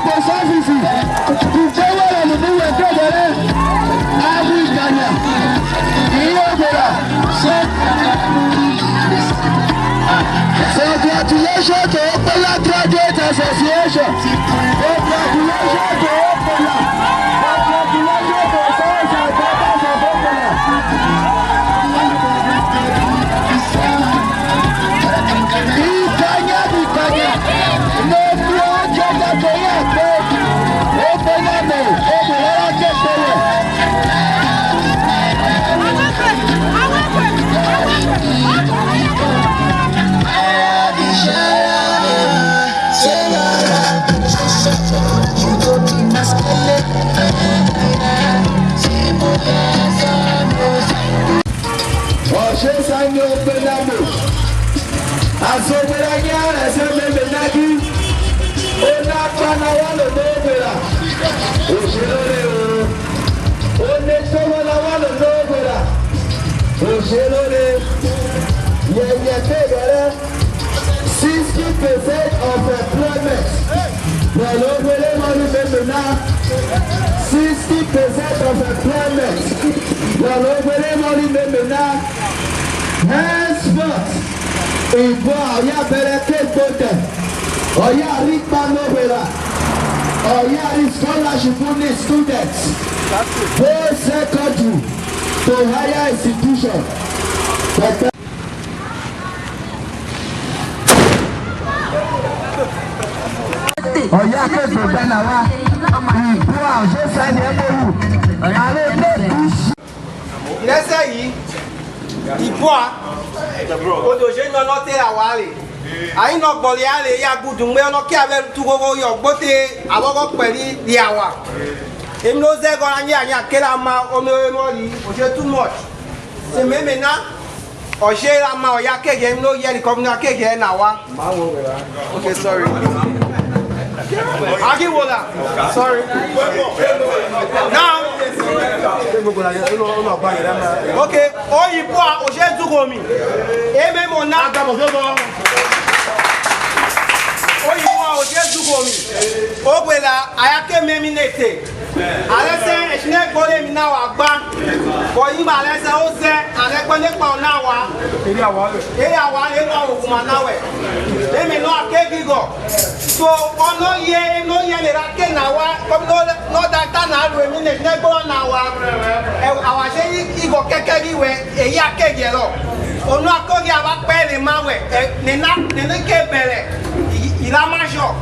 post office. Ìjọba rẹ̀ ló ní wẹ̀ kékeré. Abu Ghana. Ìyá òbẹ̀rẹ̀. So congratulations to Okpella Graduate Association. Congratulations to Okpella. Congratulations to sons and daughters of Okpella. Ìkànnì. No project that they have made. Okpella no. Okpella kékeré. Of employment. Well, over money now. 60% of employment. Well, over money now. Henceforth, if you are better capable, or you are rich man over, or you are scholarship for the students, post secondary to higher institution. Ọ̀yá kéèkó dáná wá, ìbú àwòṣe sáni ẹgbẹ́rù, ààrẹ lẹ́kùn. Lẹ́sẹ̀ yìí, ìbú à, odòṣe ní ọ̀nà tẹ́ àwárí. Àyínà gbọ̀lẹ̀ àlè yá gbùdùn pé ọ̀nà kí abẹ́ tu gbogbo yọ gbọ́tẹ́ àwọ́kọ́ pẹ̀lú di àwà. Èmi ló zẹ́gọ́ ayé àyà kéra ma omi mọ́ yìí, òṣè too much. Ṣé mẹ́mẹ́ ná? Ọ̀ṣẹ́ ra ma ọ̀yá kéèké èmi ló yẹ nìkan fún kéèké ẹ̀ nà wá. Okay, sorry. Agiwola. Sorry. Now. Okay. Oyibo a ose tugomi. Eme mo na. Oyibo a ose tugomi. Okpella ayake memi nete. Alese esine gbole mi na wa gba. Oyima alese ose alekpe nepa ona wa. Eri awa le wa okuma na we. Eme no akegigo. So ono ye le ra ke na wa no data na ru emi ne gbo na wa awa se igo keke ri we eyi akeje lo onu akogi aba pe le ma we ni ke bere ila ma jo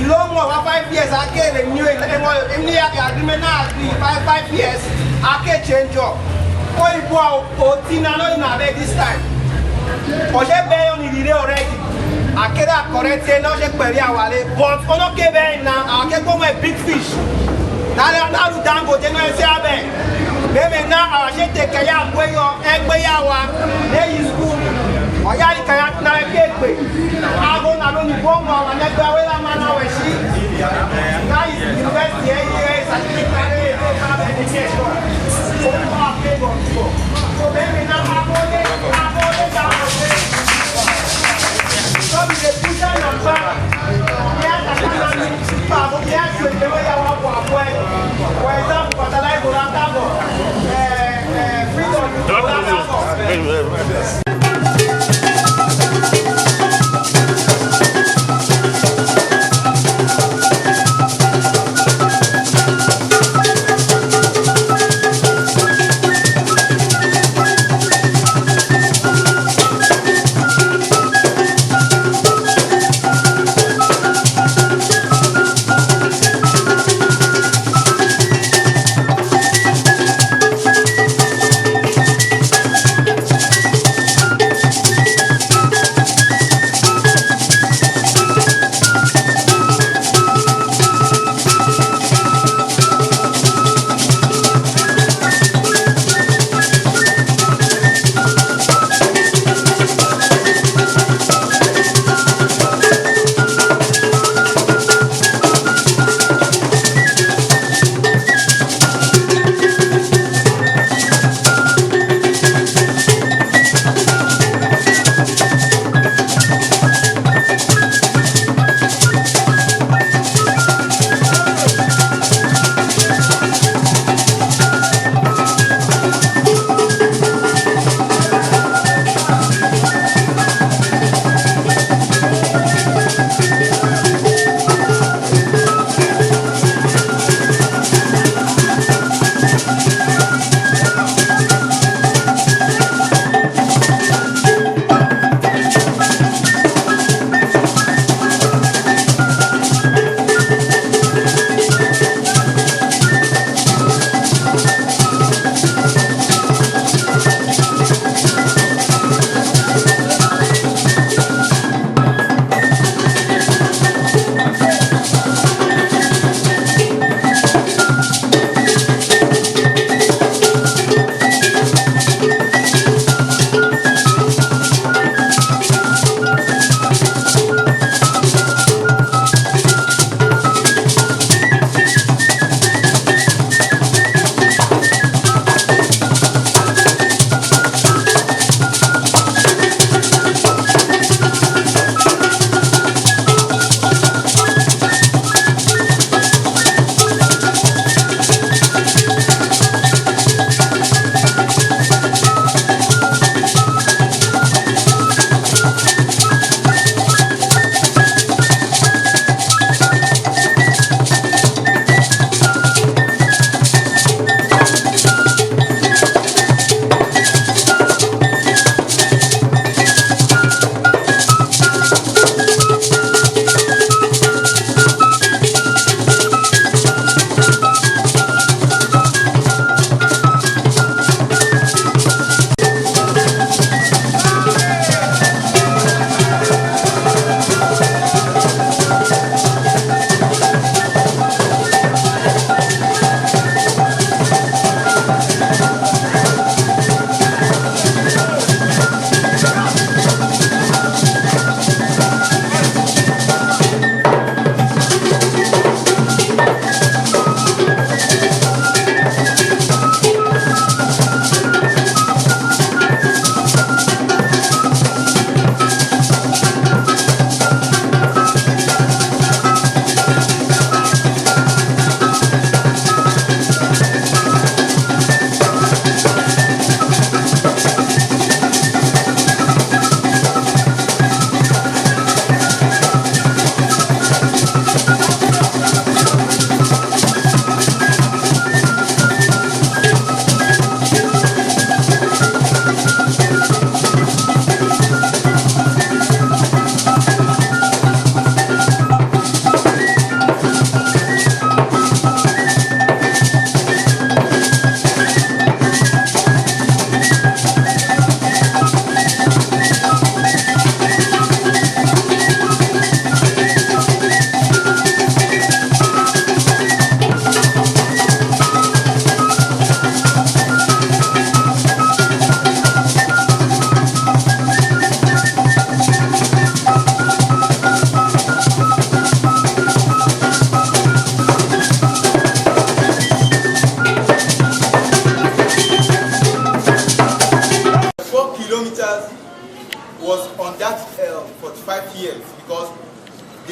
ilo mo wa 5 years ake le new emi agreement na agree 5 years ake change o ibo o tina no na be this time o se be on ile already akeda correct no je peri awale but ono kebe na akeko mo big fish na lu dango je no se abe bebe na awa se teke ya gbeyo egbe ya wa dey school oya ikaya na ekpe ago na lo ni bongo awa na gbe we la mana we si na university e certificate education so bebe na ago dango so we dey push on your back. For example, fertilizer, freedom.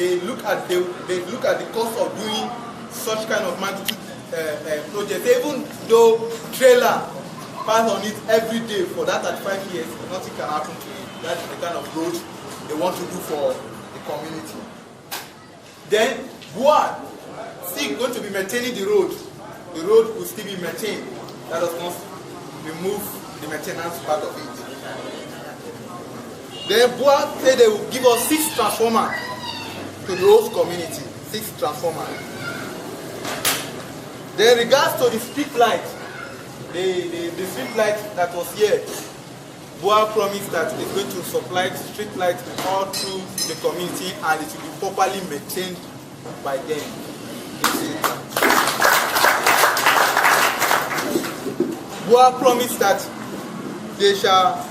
they look at the cost of doing such kind of magnitude project. Even though trailer pass on it every day for that 35 years, nothing can happen to it. That is the kind of road they want to do for the community. Then BUA still going to be maintaining the road. The road will still be maintained. That does not remove the maintenance part of it. Then BUA said they will give us 6 transformers to the host community. 6 transformers. Then regards to the street light, the street light that was here, BUA promised that it's going to supply street light all through the community and it will be properly maintained by them. BUA promised that they shall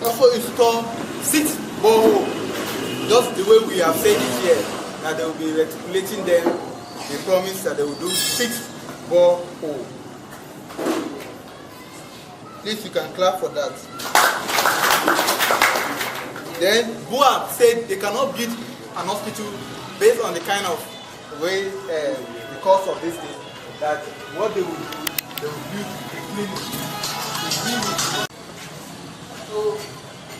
also install 6 boreholes, just the way we have said it here, that they will be reticulating them. They promised that they will do 6 boreholes. Please, you can clap for that. Then BUA said they cannot build an hospital based on the kind of way the cost of this thing. That what they will do, they will build a clinic. So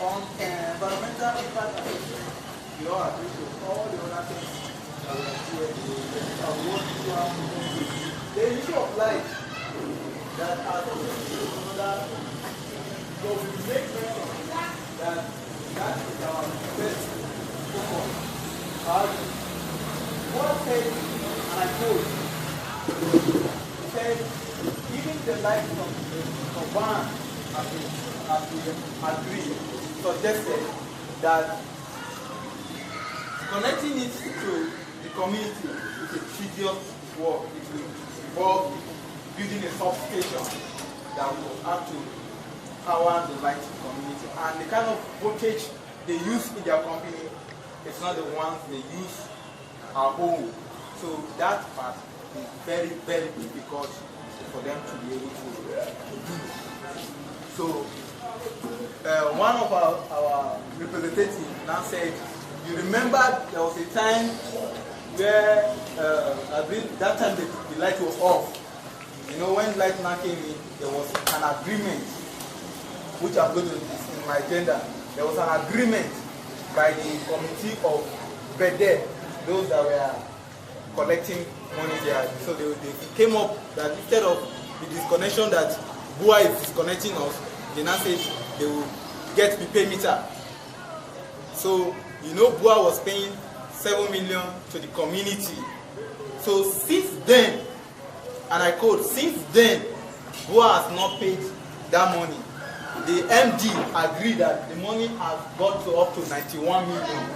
on environmental impact assessment, we all agree to all the other things that we are doing. The issue of light that are another, so we make mention that is our best focus. What said, and I quote, said, giving the light from van as we agree, suggested that connecting it to the community is a tedious work. It will involve building a substation that will have to power the light community, and the kind of voltage they use in their company is not the ones they use at home. So that part is very, very difficult for them to be able to do. So one of our representatives now said, you remember there was a time where that time the light was off. You know, when light now came in, there was an agreement, which I'm going to in my agenda. There was an agreement by the committee of Bede, those that were collecting money there. So they came up that instead of the disconnection that BUA is disconnecting us, they now said they will get prepaid meter. So you know BUA was paying 7 million to the community. So since then, and I quote, since then, BUA has not paid that money. The MD agreed that the money has got to up to 91 million.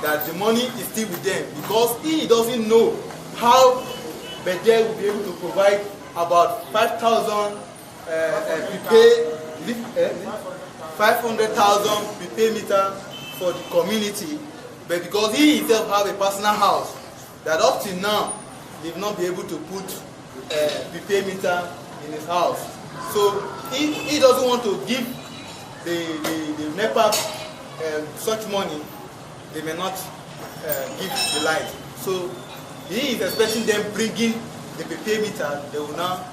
That the money is still with them because he doesn't know how Bede will be able to provide about 5,000 500,000 prepaid meter for the community, but because he himself have a personal house that up till now they've not been able to put prepaid meter in his house. So he doesn't want to give the NEPA such money, they may not give the light. So he is expecting them bringing the prepaid meter, they will now,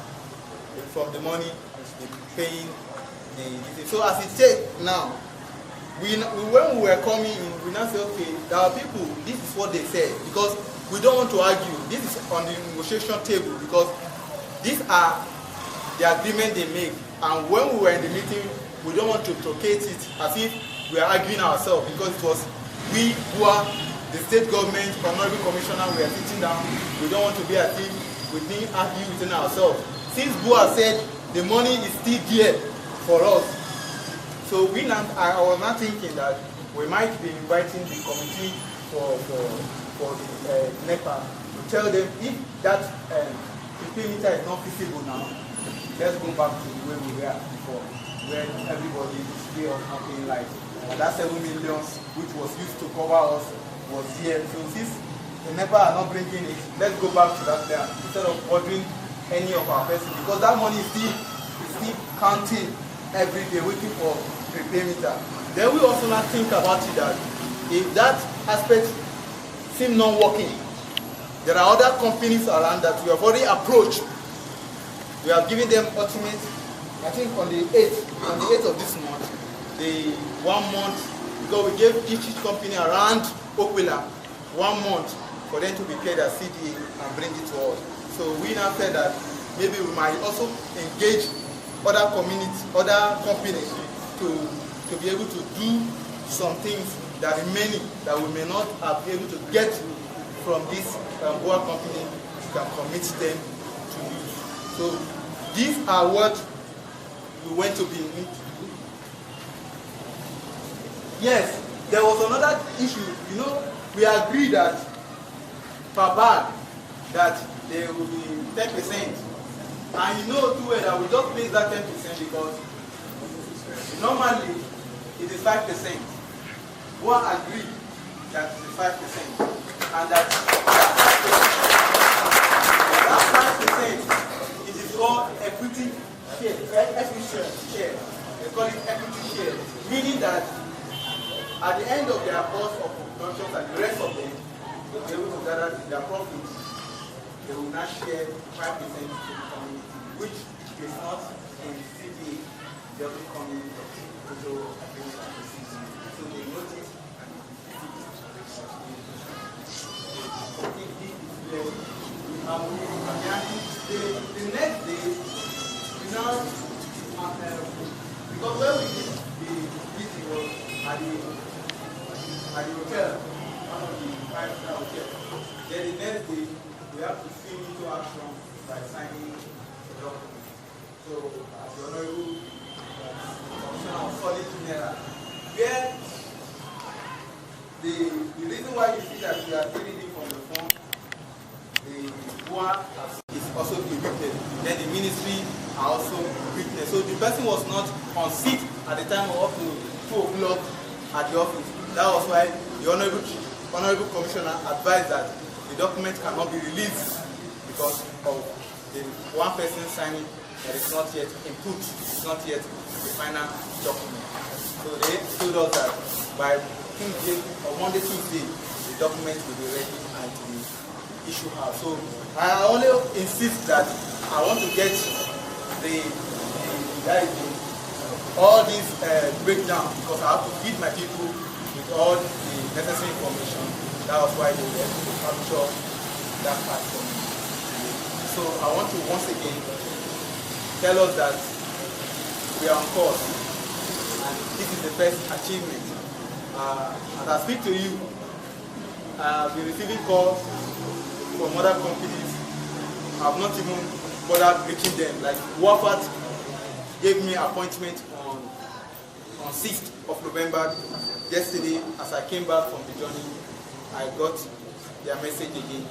from the money, be paying the. So as it said now, when we were coming in, we now say, okay, there are people, this is what they said, because we don't want to argue. This is on the negotiation table, because these are the agreement they make. And when we were in the meeting, we don't want to truncate it as if we are arguing ourselves, because it was we who are the state government, honorable commissioner, we are sitting down. We don't want to be as if we didn't argue within ourselves. Since BUA said the money is still there for us, so I was not thinking that we might be inviting the committee for the NEPA to tell them if that prepaid meter is not feasible now, let's go back to the way we were before, where everybody is free of not paying light. And that 7 million which was used to cover us was here. So since the NEPA are not bringing it, let's go back to that there instead of ordering any of our person, because that money is still counting every day, waiting for prepaid meter. Then we also not think about it that if that aspect seem not working. There are other companies around that we have already approached. We have given them ultimate, I think on the 8th of this month, the 1 month, because we gave each company around Okpella 1 month for them to be paid as CDA and bring it to us. So we now said that maybe we might also engage other communities, other companies to be able to do some things that remaining that we may not have been able to get from this Boa company, we can commit them to use. So these are what we went to be. Yes, there was another issue. You know, we agreed that per bag that there will be 10%. And you know too well that we just place that 10% because normally it is 5%. One agreed that it is 5%. And that 5% it is called equity share. They call it equity share. Meaning that at the end of their cost of production and the rest of them will be able to gather their profits. They will not share 5% to the community, which is not in CDA, they will come in to agreement of the CDA. So they notice and the next day, we now, because where we did the meeting was at the hotel, one of the 5-star hotels. Then the next day, we have to swim into action by signing the document. So, as the Honorable Commissioner of Solid Mineral, where the reason why you see that we are taking it from the phone, the one is also a witness. Then the ministry are also a witness. So the person was not on seat at the time of up to 2 o'clock at the office. That was why the Honorable Commissioner advised that the document cannot be released because of the one person signing that is not yet input, it's not yet the final document. So they told us that by Tuesday or Monday, Tuesday, the document will be ready and to be issued out. So I only insist that I want to get all these breakdown because I have to feed my people with all the necessary information. That was why they were able to capture that part for me. So I want to once again tell us that we are on course and this is the first achievement. As I speak to you, I've been receiving calls from other companies. I've not even bothered reaching them. Like Wafat gave me an appointment on 6th of November. Yesterday, as I came back from the journey, I got their message again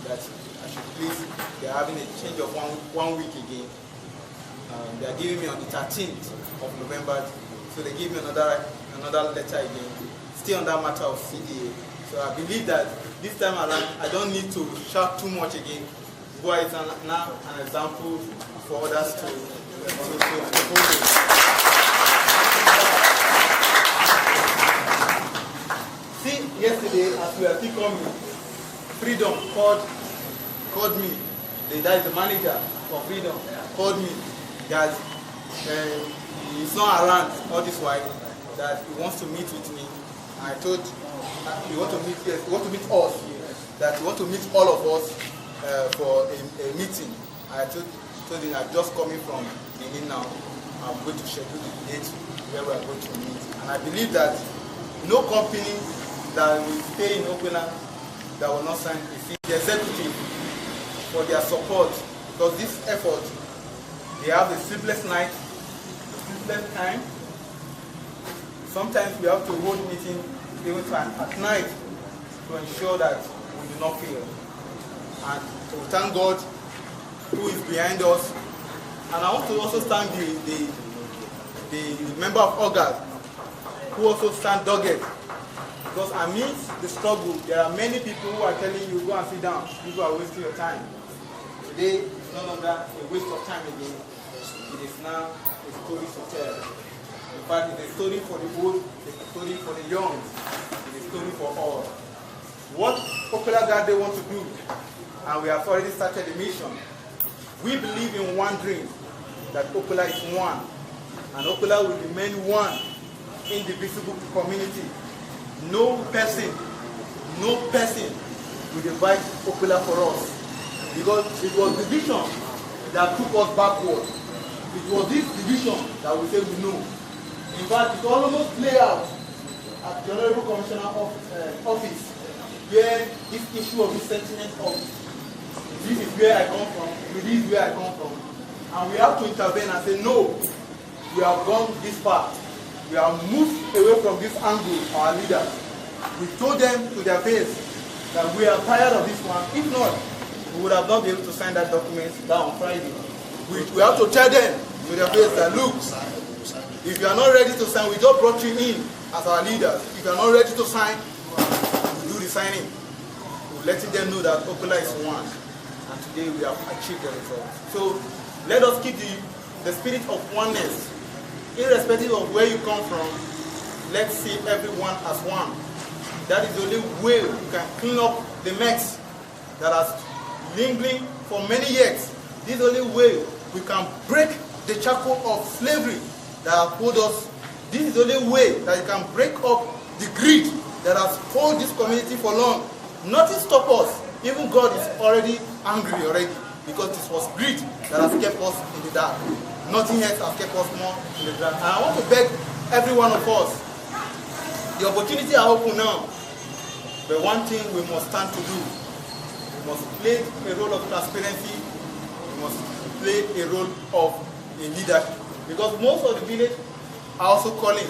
that I should please, they're having a change of one week again. They're giving me on the 13th of November, so they give me another letter again, still on that matter of CDA. So I believe that this time around, I don't need to shout too much again, but it's now an example for others to See, yesterday, as we are still coming, Freedom called me. That is the manager for Freedom, called me that he's not around all this while, that he wants to meet with me. I told he want to meet us, that he want to meet all of us for a meeting. I told him I'm just coming from Benin now. I'm going to schedule the date where we are going to meet. And I believe that no company that will stay in Okpella that will not sign the executive for their support, because this effort, they have a sleepless night, sleepless time. Sometimes we have to hold meeting even at night to ensure that we do not fail. And we thank God who is behind us. And I want to also thank the member of OGAD who also stand dogged. Because amidst the struggle, there are many people who are telling you, go and sit down, people are wasting your time. Today is no longer a waste of time again. It is now a story to tell. In fact, it's a story for the old, it's a story for the young, it's a story for all. what Okpella Garden want to do, and we have already started the mission. We believe in one dream, that Okpella is one, and Okpella will remain one indivisible community. No person will divide Okpella for us, because it was division that took us backward. It was this division that we say we know. In fact, it almost played out at the Honorable Commissioner office, where this issue of this sentiment of this is where I come from, this is where I come from, and we have to intervene and say no, we have gone this far. We have moved away from this angle, our leaders. We told them to their face that we are tired of this one. If not, we would have not been able to sign that document down on Friday. We have to tell them to their face that, look, if you are not ready to sign, we just brought you in as our leaders. If you are not ready to sign, we do the signing. We're letting them know that Okpella is one. And today we have achieved the result. So let us keep the spirit of oneness. Irrespective of where you come from, let's see everyone as one. That is the only way we can clean up the mess that has lingering for many years. This is the only way we can break the shackle of slavery that has hold us. This is the only way that you can break up the greed that has held this community for long. Nothing stops us. Even God is already angry already, because this was greed that has kept us in the dark. Nothing else has kept us more in the dark. And I want to beg every one of us, the opportunity are open now, but one thing we must stand to do. We must play a role of transparency. We must play a role of a leadership. Because most of the village are also calling.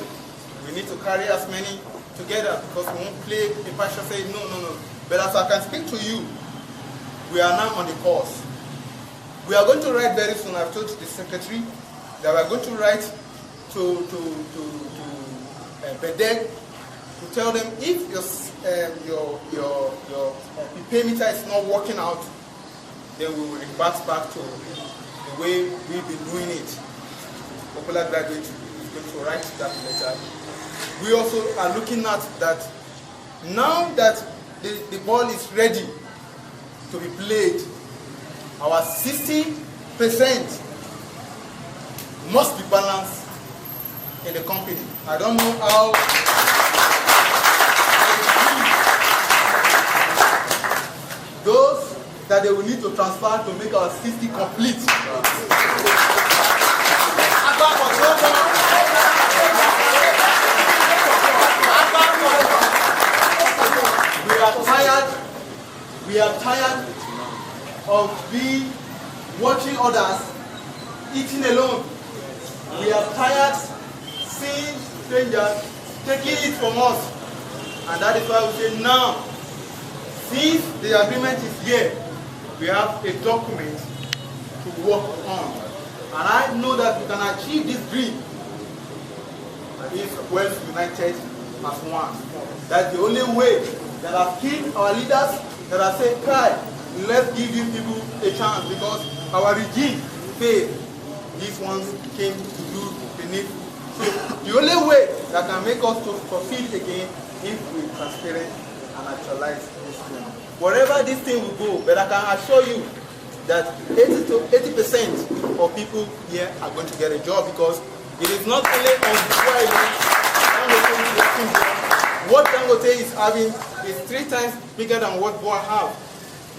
We need to carry as many together, because we won't play a partial say no. But as I can speak to you, we are now on the course. We are going to write very soon. I've told the secretary that we are going to write to Bedeg to tell them if your pay meter is not working out, then we will revert back to the way we've been doing it. Okpella graduate is going to write that letter. We also are looking at that now that the ball is ready to be played, our 60% must be balanced in the company. I don't know how those that they will need to transfer to make our 60 complete. We are tired of watching others eating alone. We are tired seeing strangers taking it from us. And that is why we say now, since the agreement is here, we have a document to work on. And I know that we can achieve this dream if we're united as one. That's the only way that have killed our leaders, that have said, Kai, let's give these people a chance, because our regime failed. These ones came to do the needful. So the only way that can make us to succeed again is we transparent and actualize this thing. Wherever this thing will go, but I can assure you that 80% of people here are going to get a job, because it is not only on what Dangote is having is 3 times bigger than what Boa have.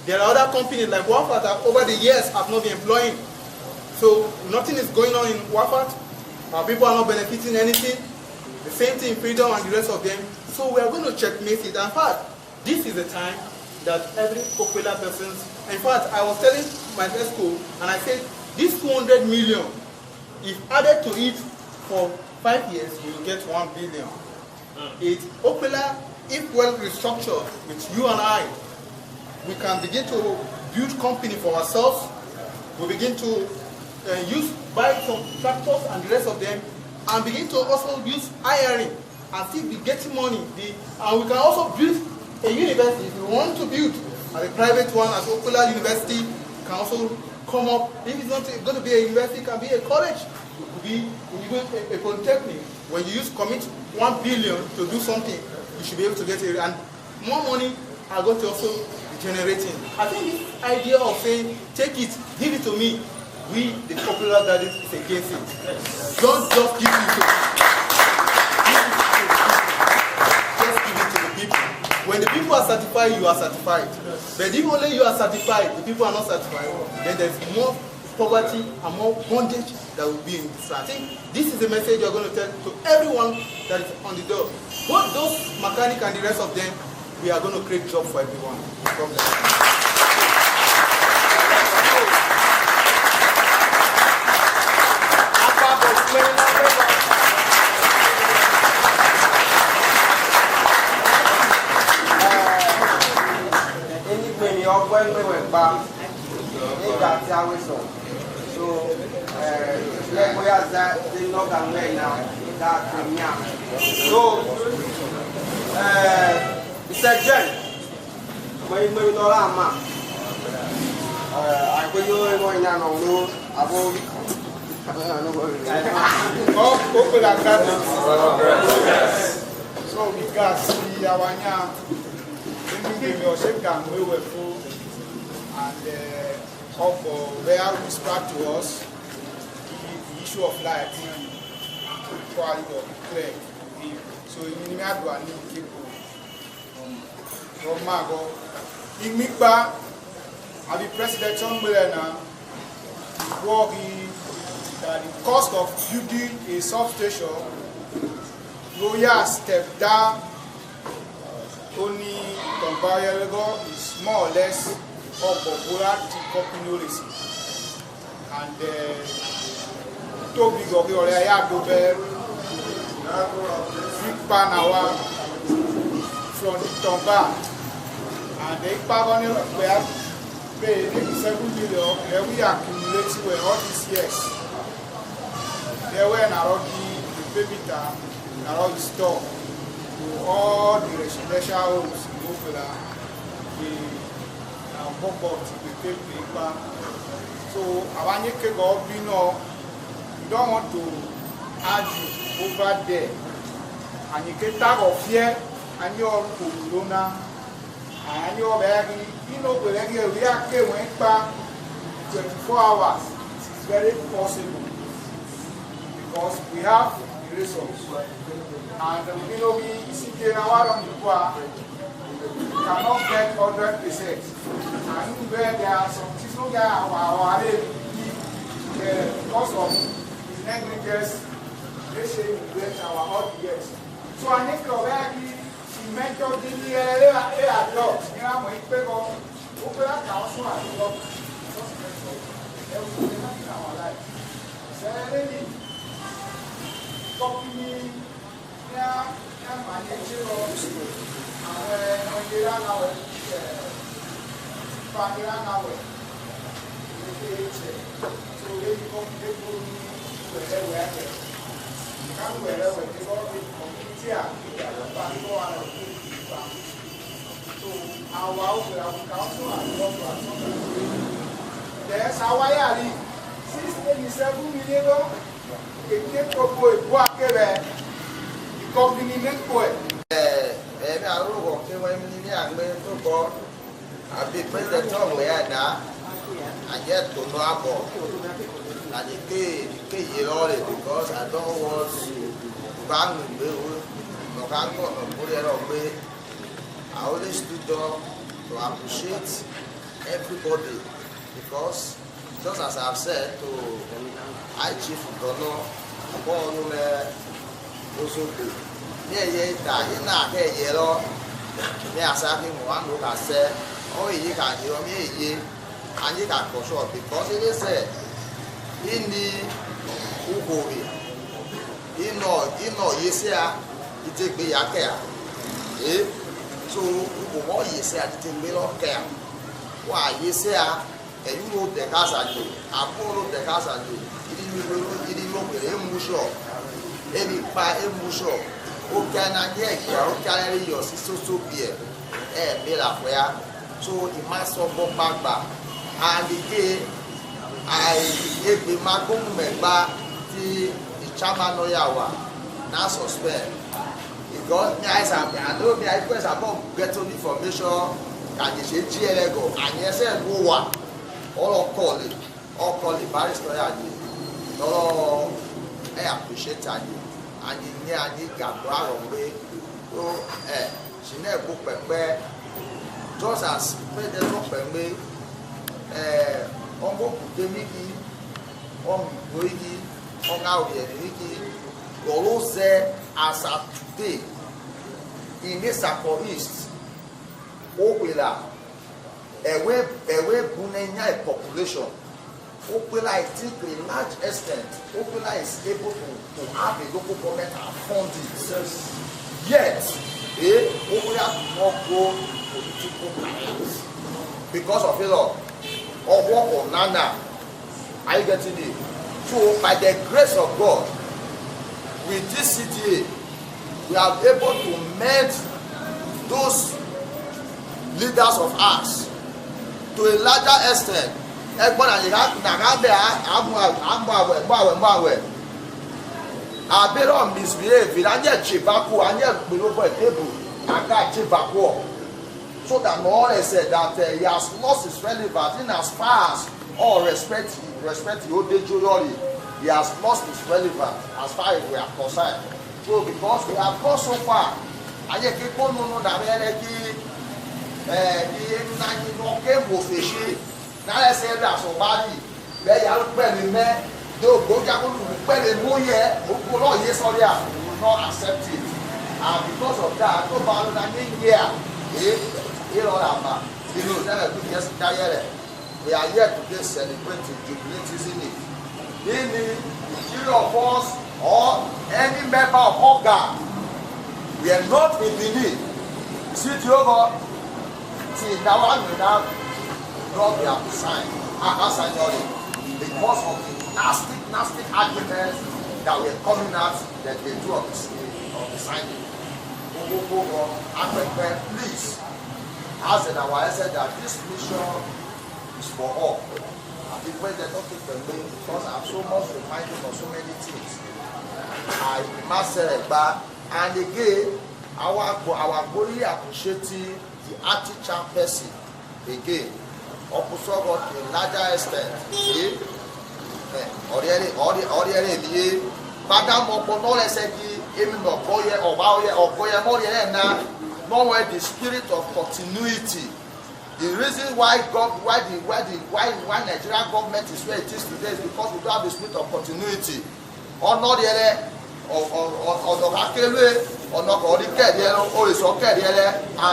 There are other companies like Wafat that over the years have not been employing. So nothing is going on in Wafat. Our people are not benefiting anything. The same thing in Freedom and the rest of them. So we are going to checkmate it. In fact, this is the time that every Okpella person, in fact, I was telling my ESCO, and I said, this 200 million, if added to it for 5 years, we will get 1 billion. Okpella, if well restructured with you and I, we can begin to build company for ourselves. We begin to buy some tractors and the rest of them, and begin to also use hiring and still be getting money. And we can also build a university. If we want to build a private one as Okpella University, can also come up. If it's not going to be a university, it can be a college. It could be even a polytechnic. When you commit 1 billion to do something, you should be able to get it. And more money are going to also be generating. I think this idea of saying, take it, give it to me, we, the popular daddies, is against it. Don't just give it to me. Just give it to the people. When the people are certified, you are certified. But if only you are certified, the people are not certified, then there's more poverty and more bondage that will be in this. I think this is the message you're going to tell to everyone that is on the door. Both those mechanics and the rest of them, we are going to create jobs for everyone. God bless you. Mr. Jen, my Dolama. I put you in my name on you. So we got the Awanya, we were full and where we start to us the issue of light, quality of clear. So in Minimia, from Mago, in Mikba, I be President John Milena, that the cost of building a substation, Royal step down, only comparable is more or less of popular company. And to be go from the Tomba, and they pay 7 million. Then we accumulate all these years. There were already the baby time, already store to all the residential homes in Okpella, the Bobot, the paper. So, you don't want to argue over there, and you get tired of here. And your Corona, and your baby, we are 24 hours. It's very possible because we have the resources. And we sit in our on the bar, cannot get 100%. And where there are some people because of his negligence, they say we get our hot years. So I think mentor the adults, you know, when people open up council and look everything in our life. So, company, managing there's our 687 million. It can't go for a company network. I don't know what came when I be president of where now. I get to know about and the key because I don't want to bang the no can go no put it away. I always stood up to appreciate everybody because just as I've said to I Chief Dono upon also yellow. They are saying one look at say, oh, you can hear me, and you can for sure because it is in the Ugovi. You know, you say, you take me a care. So, what you say, you take me long care. Why you say, and you know the casa, I follow the casa, you didn't look at him, sure. Every by him, sure. Who can I get here? Who carry your sister to beer? So the master of back and the day I gave the Magum member the chairman of Yawa, now suspend. If because I know me I first about getting information and the GLA go and yes go one all call it barrister no I appreciate it and in here I need Gabra away so she never book pepe just as president of pepe ọmọ kùté nígi ọmọ ìgbò igi ọgá òrìẹ̀dì nígi lọ́rọ́ zẹ́ as at today in Isako East Okpella ẹ̀wẹ́ bunenya a population Okpella I think to a large extent Okpella is able to have a local government and fund it yet Okpella do not go political careers because of it all. Or work on Nana. Are you getting it? So by the grace of God, with this CTA, we are able to meet those leaders of us to a larger extent. I misbehave, and yet Chibaku, and yet below a table, and got Chibaku. So that no one said that he has lost his relevance in as far as all respect Odejoyori, he has lost his relevance as far as we are concerned. So because we have gone so far, I just keep on knowing that now I say that somebody where you are paying me, though go down to pay the money, who will not accept it. And because of that, no matter that here. We are here today celebrating Jubilation, isn't it? Meaning, the of us or any member of Oga, we are not in Benin. See, Jehovah, see, now I will now not be able to sign. Because of the nasty arguments that were coming out that they do of the signing. Please. As in our said that this mission is for all. I think when they don't take the name because I'm so much reminded of so many things. I must say back and again our body appreciating the active chairperson again. Also got a larger extent. The spirit of continuity. The reason why Nigerian government is where it is today is because we don't have the spirit of continuity. And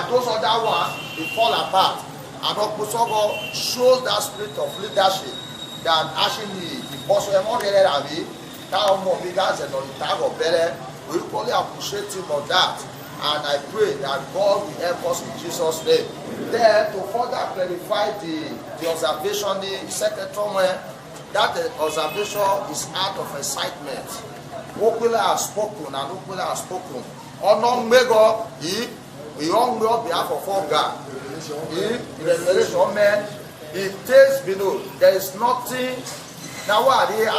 those other ones they fall apart. And Okusogo shows that spirit of leadership that actually the boss of we really appreciate him for that. And I pray that God will help us in Jesus' name. Then to further clarify the observation, the secretary, that the observation is out of excitement. Okpella has spoken and Okpella has spoken. On behalf of Oga, revelation man, it takes below. There is nothing nowadays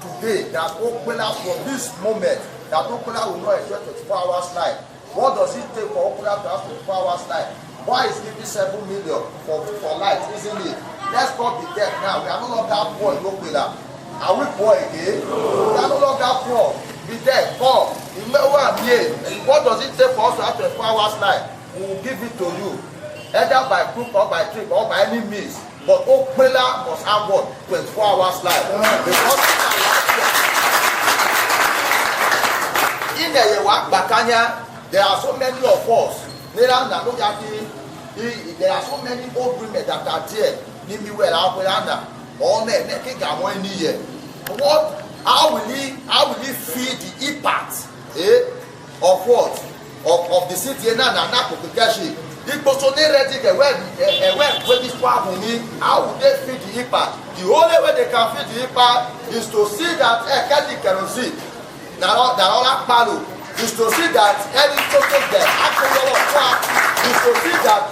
today that Okpella from this moment that Okpella will not enjoy 24 hours life. What does it take for Okpella to have 24 hours life? Why is giving 7 million for light, isn't it? Let's not be dead now. We are no longer poor in Okpella. Are we poor again? We are no longer poor. Be dead, poor. What does it take for us to have 24 hours life? We will give it to you. Either by crook or by trick or by any means. But Okpella must have what? 24 hours life. Because in the Bakanya, there are so many of us. There are so many old women that are there. How will he feel the impact of what? Of the city and how would they feel the impact? The only way they can feel the impact is to see that is to see that any total there is to see that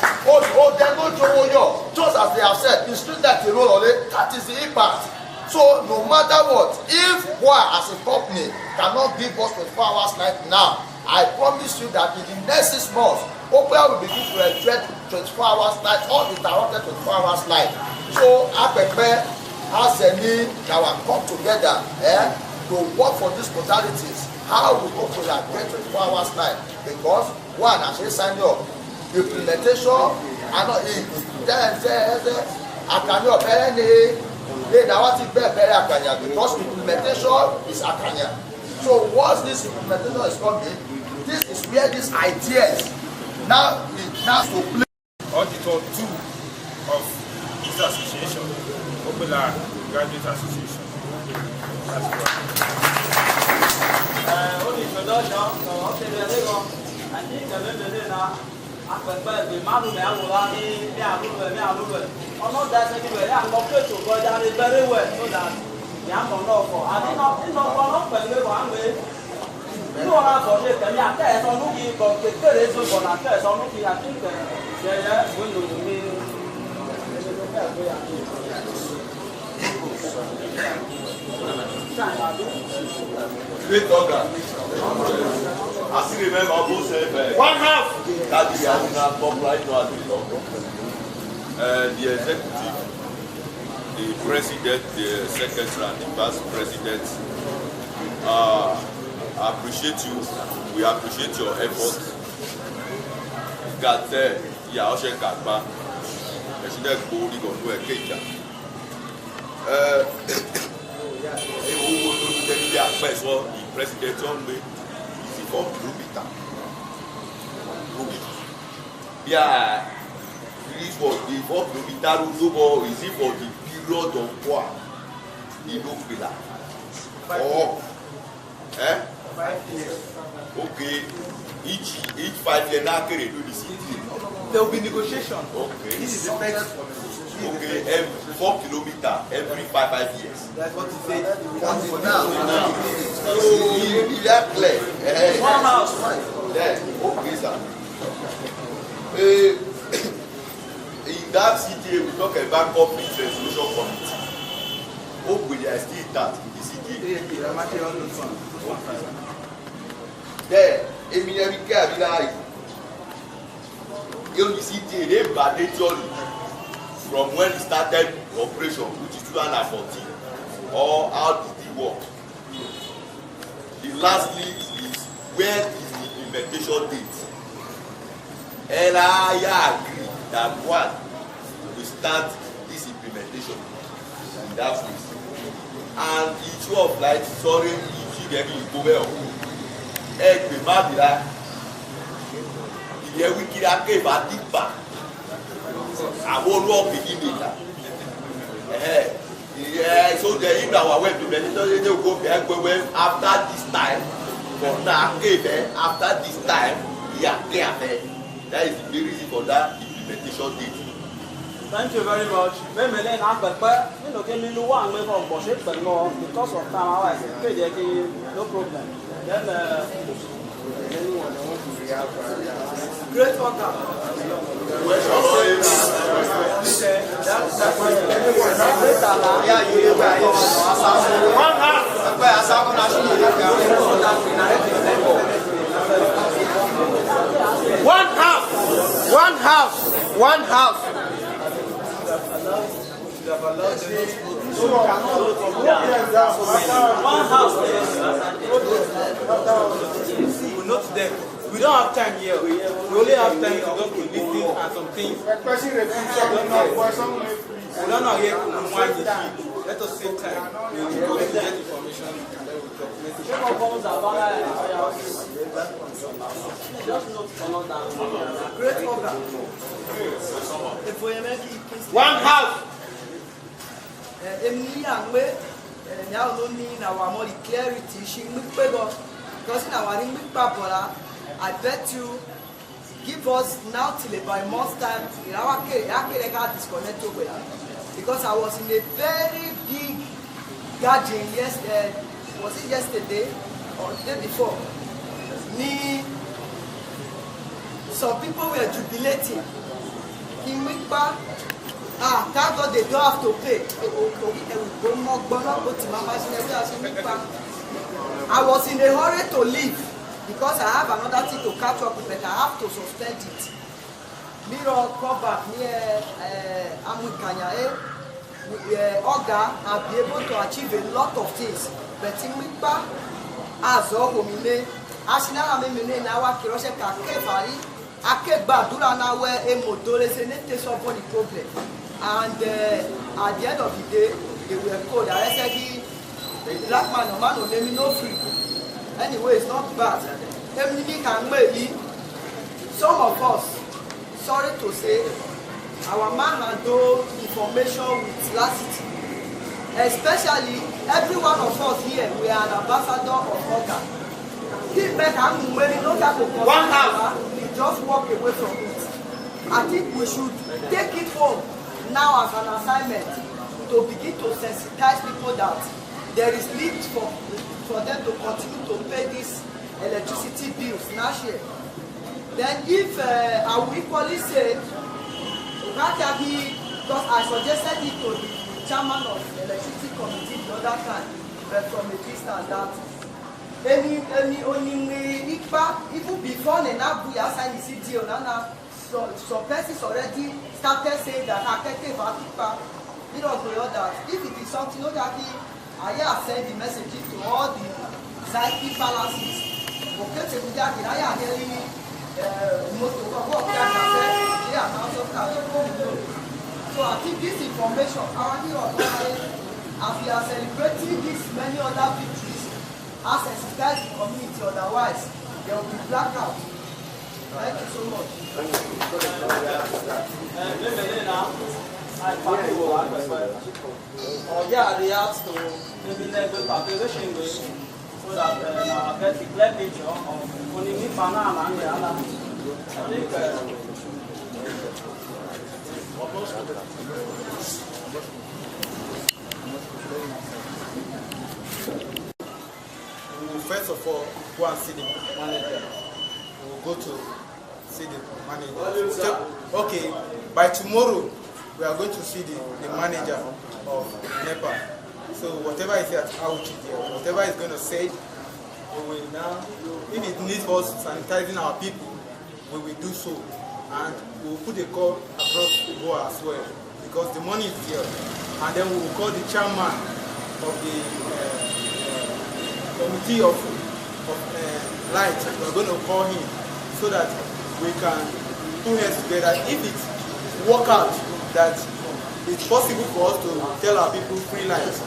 just as they have said, it's true that that is the impact. So no matter what, if WA as a company cannot give us 24 hours life now, I promise you that in the next 6 months, Okpella will begin to enjoy 24 hours light, uninterrupted 24 hours light. So Okpella has a need that will come together to work for these modalities. How we Okpella get 24 hours light? Because one, as you sign up, implementation, and not because implementation is Akanya. So once this implementation is coming, this is where these ideas now to play. Auditor 2 of this association, Okpella Graduate Association. That's right. Only introduction, I think àpẹpẹ ìmáàlú mi àwòrán ní àlúwẹ̀ ọ̀nà dáṣẹ́ níbẹ̀ yà ń lọ pẹ̀tù kọjá ní bẹ́rẹ̀wẹ̀ tó dà ní àmọ̀ náà fọ̀ àti nínú ọkọ̀ náà pẹ̀lú wà ń gbé nínú ọ̀nà àkọ́ṣe tẹ̀lé àtẹ̀ẹ̀sọ lókì kọ̀ kékeré sọ̀kọ̀ àtẹ̀ẹ̀sọ lókì àti ìtẹ̀yẹ wíńdò mi. Great organ. I still remember who said One half. that the Adina top right now at the executive, the president, the secretary, and the vice president. I appreciate you. We appreciate your effort. Got there, yeah, Oshe Kakba. I should have go to a cake. The president on me is for Rubita. Yeah, this was the for Rubita is it for the period of war in Okpella? Oh, 5 years. Okay, each 5 years now can do the city. There will be negotiation. Okay. This is the first. Okay, every 4 kilometers every 5 years. That's what he said. For now. So you are clear. One house. Then, okay, sir. In that city, we talk about conflict resolution committee. Okpella is still that in the city. There, Eminem Kabila. In the city, they mandatory from when it started operation, which is 2014, or how did it work? The lastly is where is the implementation date? And I agree that one, we start this implementation in that place. And each of like, sorry, if you get it, go well. Egg, Babila, ìyẹn wíkì akéwà dìgbà àwọn olóò begin later so the ìgbà wà wẹ̀ bíbẹ̀ nítorí ní ogo bẹ̀ gbẹ̀wẹ̀ after this time for na akéwẹ̀ after this time ìyá akéwẹ̀ that is the main reason for that implementation date. Thank you very much. Mẹ́mi lẹ́yìn àpẹpẹ nínú kí mi lu wà ń gbé fún ọ̀pọ̀ṣẹ́ pẹ̀lú because of time our ẹ̀sìn kéde kí no problem. Then, great order. One half. One half. One half. One half. One house. We note them. We don't have time here. We only have time to go to listen and some things. We don't know here. Let us save time. We will get information. Great order. One house. Now only in our more clarity, she because in our I bet you give us now till about a month's time in our case, I can't disconnect over because I was in a very big gathering yesterday. Was it yesterday or the day before? Some people were jubilating. In Mikpa, thank God they don't have to pay. I was in a hurry to leave. because I have another thing to catch up with, but I have to suspend it. Mirror come back near Amukanya, Oga, and be able to achieve a lot of things. But in Mipa, as Ogomine, Asina Mene, now Kirosha Kakevari, Akeba Durana, where a motores and it solve the problem. And at the end of the day, they were called. I said, the black man, no man, let me know free. Anyway, it's not bad. Some of us, sorry to say, our man handle information with laxity. Especially, every one of us here, we are an ambassador of Oga. One house, we just walk away from it. I think we should take it home now as an assignment to begin to sensitize people that there is need for them to continue to pay these electricity bills last year. Then if I will equally say, because I suggested it to the chairman of the electricity committee the other time, but from a distance, that even before the Nabuya signed the CDO, some persons already started saying that I can't give a you know, that if it is something that I have sent the messages to all the Psyche palaces. Okay, so we are hearing so I think this information, our hero, as we are celebrating these many other victories, as sensitize the community, otherwise there will be blackout. Thank you so much. Yeah, they have to maybe let the population go so that now get the clear picture of only me banana and the other. I think we will first of all go and see the manager. We will go to see the manager. Okay, by tomorrow we are going to see the manager of NEPA. So whatever is at outreach there, whatever is going to say, we will now, if it needs us sanitizing our people, we will do so. And we will put a call across the board as well, because the money is there. And then we will call the chairman of the committee of light. We are going to call him so that we can put heads together. If it works out that it's possible for us to tell our people free lights,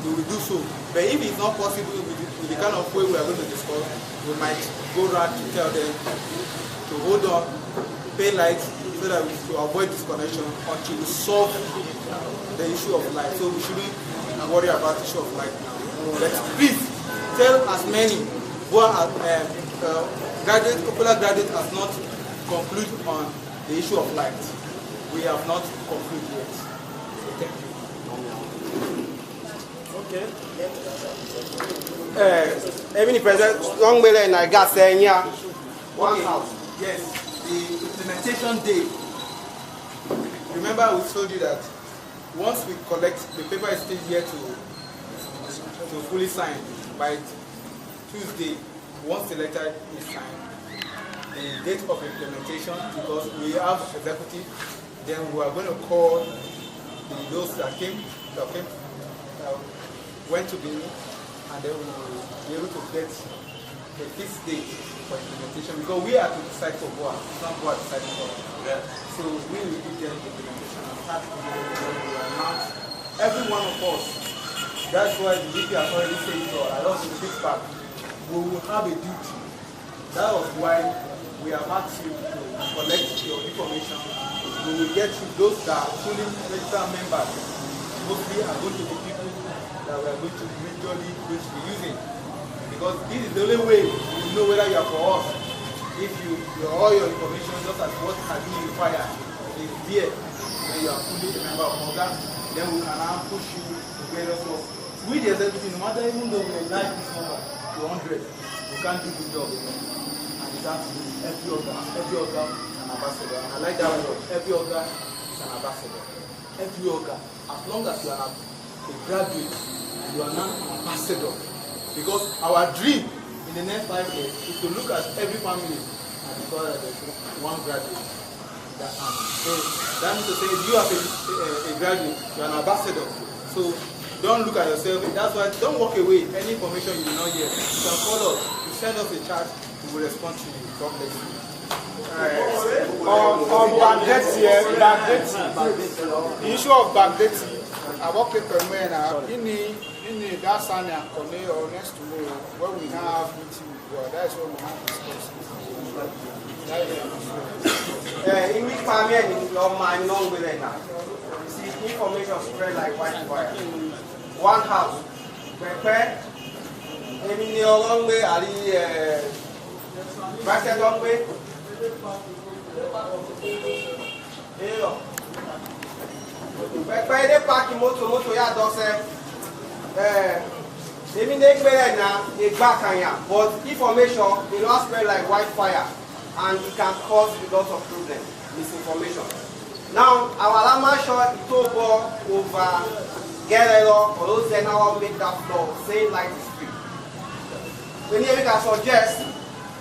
we will do so. But if it's not possible with the kind of way we are going to discuss, we might go around to tell them to hold on, pay light, so that we to avoid disconnection until we solve the issue of light. So we shouldn't worry about the issue of light now. But please tell as many who are Okpella graduate has not concluded on the issue of light. We have not concluded yet. So thank you. okay. Even President long way in I got saying yeah. One house. Yes, the implementation day. Remember we told you that once we collect, the paper is still here to fully sign by Tuesday. Once the letter is signed, the date of implementation, because we have executive, then we are going to call those that went to Benin, and then we will be able to get a fixed date for implementation, because we are to decide for Boa, it's not Boa deciding for us. Yeah. So we will give them implementation and start implementation. We will announce every one of us. That's why the DP has already said it all. I also speak back. We will have a duty. That was why we have asked you to collect your information. We will get you those that are fully registered members. Mostly are going to be people that we are going to majorly be using. Because this is the only way you know whether you are for us. If all your information, just as what has been required, is there, then you are fully a member of OGA, then we can now push you to various laws. We the executive, no matter even though we like this number to 100, we can't do good job. And it has to be every OGA is an ambassador. And I like that word, every OGA is an ambassador. Every OGA, as long as you are a graduate, you are now an ambassador. Because our dream in the next 5 years is to look at every family and ensure that there's one graduate that so that means to say you have a graduate, you are an ambassador. So don't look at yourself. That's why don't walk away. Any information you do not hear, you can call us, you send us a chat, we will respond to you. God bless you. On backdating, the issue of backdating, I work with Permena in that Sunday and Kone or next tomorrow when we have meeting with God. That's what we have discussed. In which family in your mind non with now? You see information spread like wildfire. One house, prepare. Any new long way, Ali, bracket long way. Prepare the parking motor ya does. Maybe they now a back but information will not spread like wildfire and it can cause a lot of problems, misinformation. Now, our lama shot it over Guerrero or those now make that floor saying light is free. When you can suggest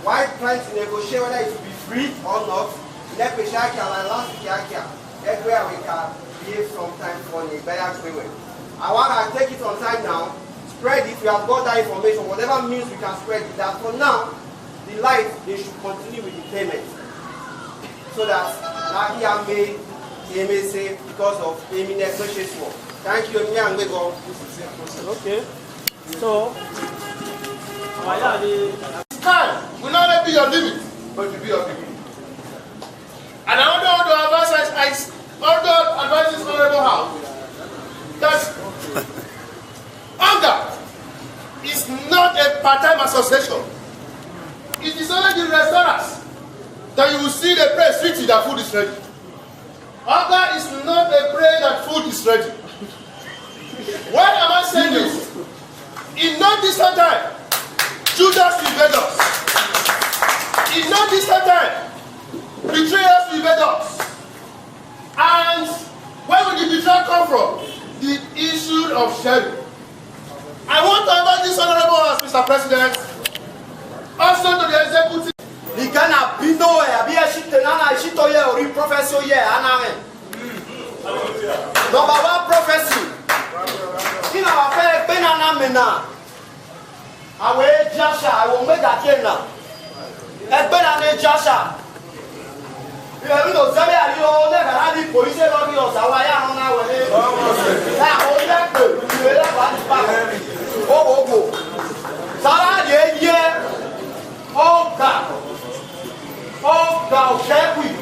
why trying to negotiate whether it will be free or not, let me check and last week everywhere we can behave sometime for a better way. I want to take it on time now, spread it, we have got that information, whatever means we can spread it. That for now, the light, they should continue with the payment. So that Nagi may say because of Amy negotiation. Thank you, and we go. Okay. So, time will not be your limit, but will be your limit. And I want to advise this honorable house that hunger is not a part-time association. It is only the restaurants that you will see the praise sweetie that food is ready. Hunger is not a prayer that food is ready. Why am I saying this? In no distant time, Judas will invade us. In no distant time, betrayers will invade us. And where will the betrayal come from? The issue of sharing. I want to invite this honorable house, Mr. President, also to the executive. The Ghana Bino, Abia Shitenana, Shitoye, or Professor Ye, Aname. Number one prophecy. In our fair Benana Mena. I will Jasha, I will make a Kena. And Benane Jasha. You know, Zambia, you know, never had the police on your Zawaya on our way. Now, all that good, you will have back. Oh, Zara, yeah. Oh, God. Oh, God, check with you.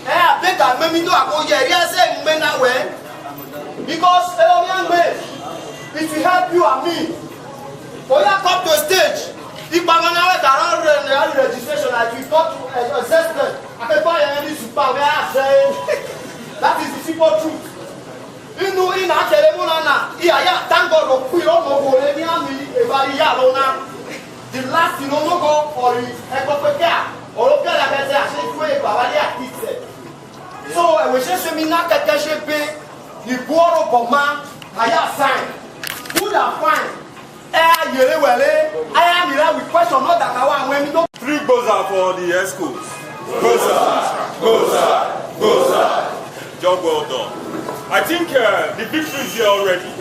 I think I may know about your yes, men away. Because, young men, it will help you and me. For you come to the stage, if I'm around the registration, like we got to assessment, I can buy any super where I say that is the simple truth. You know, in a telephone, thank God, we don't know what any the last, you know, go for the Okpella or Okpella, so I was just me not that the board of Boma, I have signed. Good and fine. I am here with question not that I want when we don't. 3 goza for the escorts. Goza. Job well done. I think the victory is here already.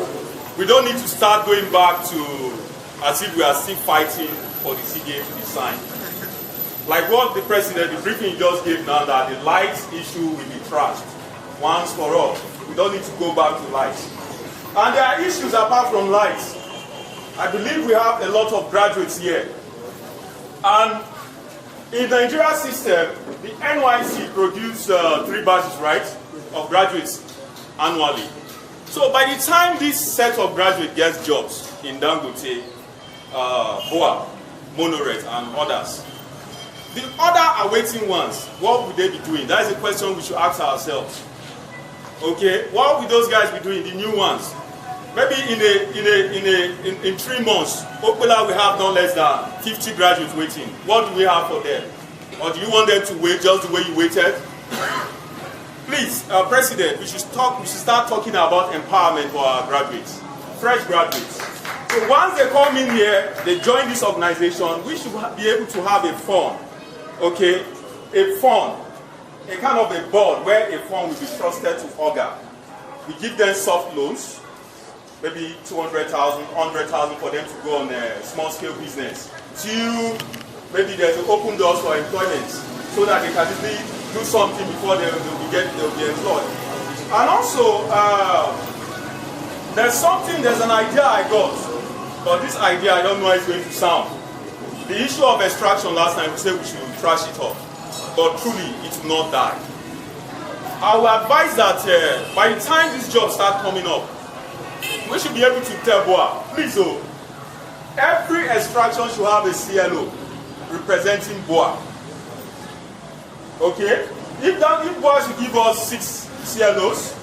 We don't need to start going back to as if we are still fighting for the CDA to be signed. Like what the president, the briefing just gave now, that the lights issue will be trashed once for all. We don't need to go back to lights. And there are issues apart from lights. I believe we have a lot of graduates here. And in the Nigeria system, the NYC produces 3 batches, right, of graduates annually. So by the time this set of graduates gets jobs in Dangote, BOA, Monoret, and others, the other awaiting ones, what would they be doing? That is a question we should ask ourselves. Okay, what will those guys be doing, the new ones? Maybe in 3 months, Okpella will have no less than 50 graduates waiting. What do we have for them? Or do you want them to wait just the way you waited? Please, President, we should start talking about empowerment for our graduates, fresh graduates. So once they come in here, they join this organization, we should be able to have a fund, okay? A fund, a kind of a board where a fund will be trusted to Oga. We give them soft loans, maybe 200,000, 100,000 for them to go on a small scale business. Till maybe there's open doors for employment so that they can easily do something before they'll be employed. And also, there's an idea I got, but this idea I don't know how it's going to sound. The issue of extraction last time we said we should trash it off, but truly it will not die. I will advise that by the time this job starts coming up, we should be able to tell Boa, please, every extraction should have a CLO representing Boa. Okay? If Boa should give us 6 CLOs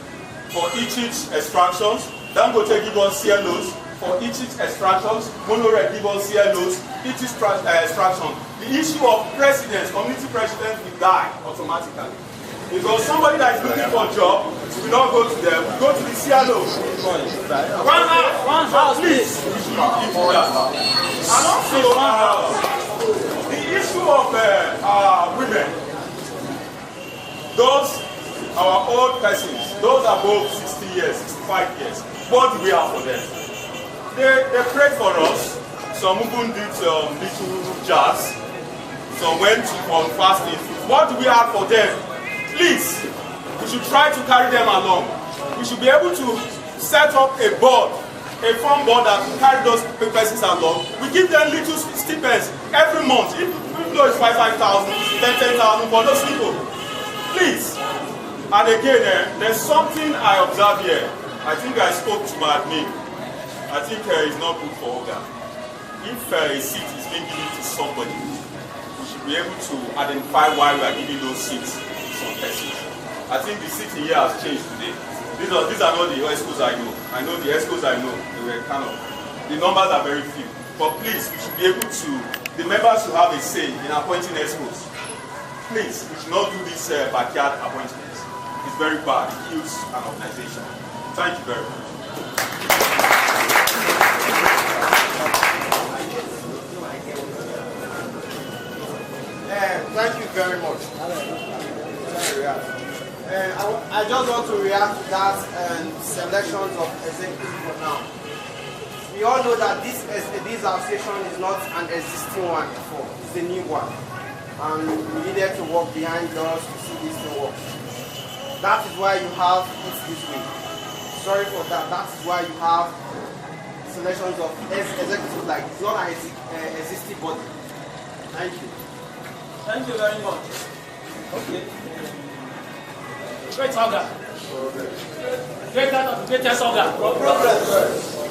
for each extractions, Dangote give us CLOs for each extractions, Monore give us CLOs, each extraction. The issue of presidents, community presidents will die automatically. Because somebody that is looking for a job will not go to them, go to the CLO. One house, please. And also, the issue of women, those our old persons, those above 60 years, 65 years, what do we have for them? They prayed for us. Some even did little jars. Some went on fasting. What do we have for them? Please, we should try to carry them along. We should be able to set up a board, a farm board that will carry those persons along. We give them little stipends every month. Even though it's 5,000, 10,000 for those people. Please. And again, there's something I observe here. I think I spoke to my admin. I think it's not good for Oga. If a seat is being given to somebody, we should be able to identify why we are giving those seats to some persons. I think the seating here has changed today. These are not the ESCOs I know. I know the ESCOs I know, they were kind of, the numbers are very few. But please, we should be able to, the members should have a say in appointing ESCOs. Please, we should not do this backyard appointments. It's very bad. It kills an organization. Thank you very much. Thank you very much. I just want to react to that selections of executives for now. We all know that this association is not an existing one before. It's a new one. And we needed to work behind doors to see this thing work. That is why you have it this way. Sorry for that. That is why you have selections of executives like it's not an existing body. Thank you. Thank you very much. Okay. Great Oga. Greater of the greatest Oga.